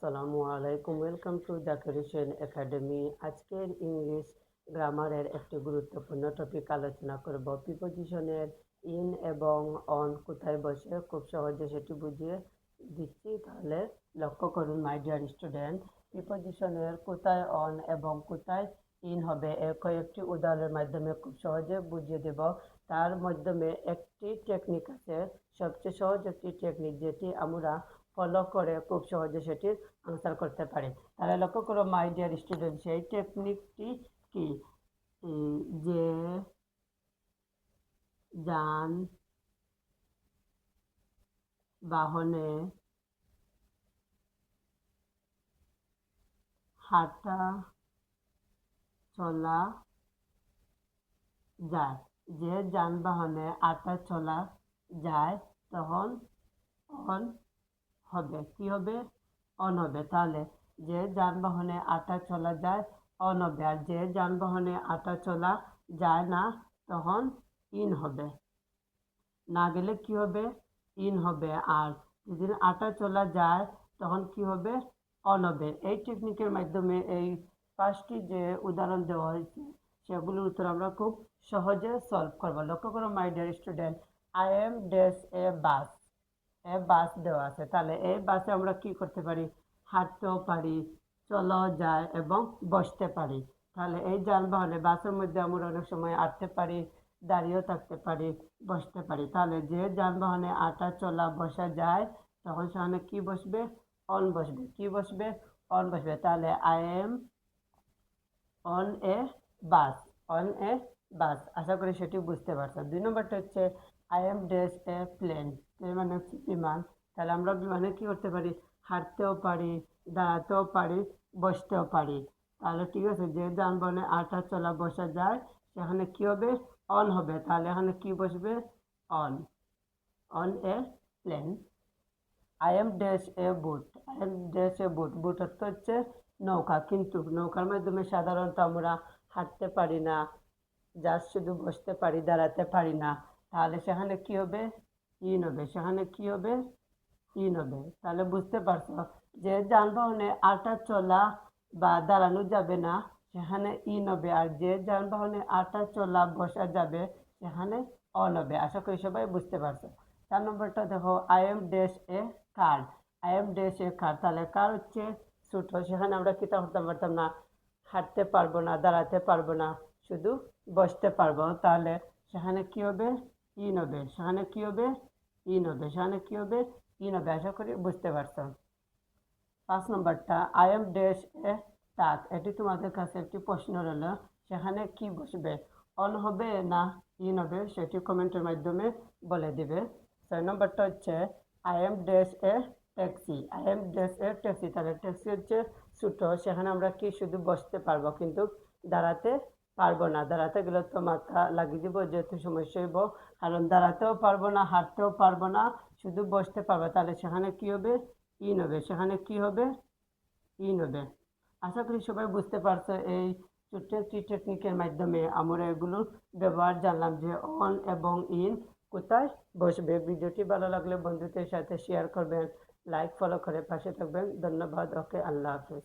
আসসালামু আলাইকুম। Welcome to Zakir Hossain academy. আজকের ইংলিশ গ্রামারের একটি গুরুত্বপূর্ণ টপিক আলোচনা করব। প্রিপজিশনের ইন এবং অন কোথায় বসে খুব সহজে সেটি বুঝিয়ে দিচ্ছি, তাহলে লক্ষ্য করুন মাই ডিয়ার স্টুডেন্ট। প্রিপজিশনের কোথায় অন এবং কোথায় ইন হবে এর কয়েকটি উদাহরণের মাধ্যমে খুব সহজে বুঝিয়ে দেব। তার মাধ্যমে একটি টেকনিক আছে, সবচেয়ে সহজ একটি টেকনিক, যেটি আমরা ফলো করে খুব সহজে সেটির আনসার করতে পারি। তাহলে লক্ষ্য করো মাই ডিয়ার স্টুডেন্ট, সেই টেকনিকটি কি? যে যান বাহনে হাঁটা চলা যায়, যে যানবাহনে হাঁটা চলা যায় তখন অন হবে। কি হবে? অন হবে। তাহলে যে যানবাহনে হাঁটা চলা যায় অন হবে, আর যে যানবাহনে হাঁটা চলা যায় না তখন ইন হবে। না গেলে কি হবে? ইন হবে। আর যেদিন হাঁটা চলা যায় তখন কি হবে? অন হবে। এই টেকনিকের মাধ্যমে এই পাঁচটি যে উদাহরণ দেওয়া হয়েছে সেগুলোর উত্তর আমরা খুব সহজে সলভ করব। লক্ষ্য করো my dear student, I am dash a bus. Bus দেওয়া আছে, তাহলে এই বাসে আমরা কি করতে পারি? হাঁটতেও পারি, চলাও যায় এবং বসতে পারি। তাহলে এই যানবাহনে বাসের মধ্যে আমরা অনেক সময় হাঁটতে পারি, দাঁড়িয়েও থাকতে পারি, বসতে পারি। তাহলে যে যানবাহনে হাঁটা চলা বসা যায় তখন সেখানে কি বসবে? অন বসবে। কি বসবে? অন বসবে। তাহলে I am on a bus. On a bus. আশা করি সেটি বুঝতে পারছো। 2 নম্বরটা হচ্ছে I am dash a plane. Plane মানে হচ্ছে বিমান। তাহলে আমরা বিমানে কি করতে পারি? হাঁটতেও পারি, দাঁড়াতেও পারি, বসতেও পারি। তাহলে ঠিক আছে, যে যানবাহনে হাঁটা চলা বসা যায় সেখানে কি হবে? অন হবে। তাহলে এখানে কি বসবে? On. On a plane. I am dash a boat. I am dash a boat. Boat অর্থ হচ্ছে নৌকা, কিন্তু নৌকার মাধ্যমে সাধারণত আমরা হাঁটতে পারি না, জাস্ট শুধু বসতে পারি, দাঁড়াতে পারি না। তাহলে সেখানে কি হবে? ইন হবে। সেখানে কি হবে? ইন হবে। তাহলে বুঝতে পারছো যে যানবাহনে হাঁটা চলা বা দাঁড়ানো যাবে না সেখানে ইন হবে, আর যে যানবাহনে হাঁটা চলা বসা যাবে সেখানে অন হবে। আশা করি সবাই বুঝতে পারছো। 4 নম্বরটা দেখো, I am dash a car. I am dash a car. তাহলে কার হচ্ছে ছোট, সেখানে আমরা কি করতে পারতাম না, হাঁটতে পারবো না, দাঁড়াতে পারবো না, শুধু বসতে পারবো। তাহলে সেখানে কি হবে? ইন হবে। সেখানে কি হবে? ইন হবে। সেখানে কি হবে? ইন হবে। আশা করি বুঝতে পারছো। 5 নম্বরটা, আই এম ড্যাশ এ টাক। এটি তোমাদের কাছে একটি প্রশ্ন রইল, সেখানে কি বসবে? অন হবে না ইন হবে? সেটি কমেন্টের মাধ্যমে বলে দিবে। 6 নম্বরটা হচ্ছে I am dash a taxi. I am dash a taxi. তাহলে ট্যাক্সি হচ্ছে ছোটো, সেখানে আমরা কি শুধু বসতে পারবো কিন্তু দাঁড়াতে পারবো না। দাঁড়াতে গেলে তো মাথা লাগিয়ে দিব, যেহেতু সমস্যা হইব, কারণ দাঁড়াতেও পারবো না, হাঁটতেও পারবো না, শুধু বসতে পারবো। তাহলে সেখানে কি হবে? ইন হবে। সেখানে কি হবে? ইন হবে। আশা করি সবাই বুঝতে পারছো। এই ছোট্ট একটি টেকনিকের মাধ্যমে আমরা এগুলোর ব্যবহার জানলাম, যে অন এবং ইন কোথায় বসবে। ভিডিওটি ভালো লাগলে বন্ধুদের সাথে শেয়ার করবেন, লাইক ফলো করে পাশে থাকবেন। ধন্যবাদ। ওকে, আল্লাহ হাফেজ।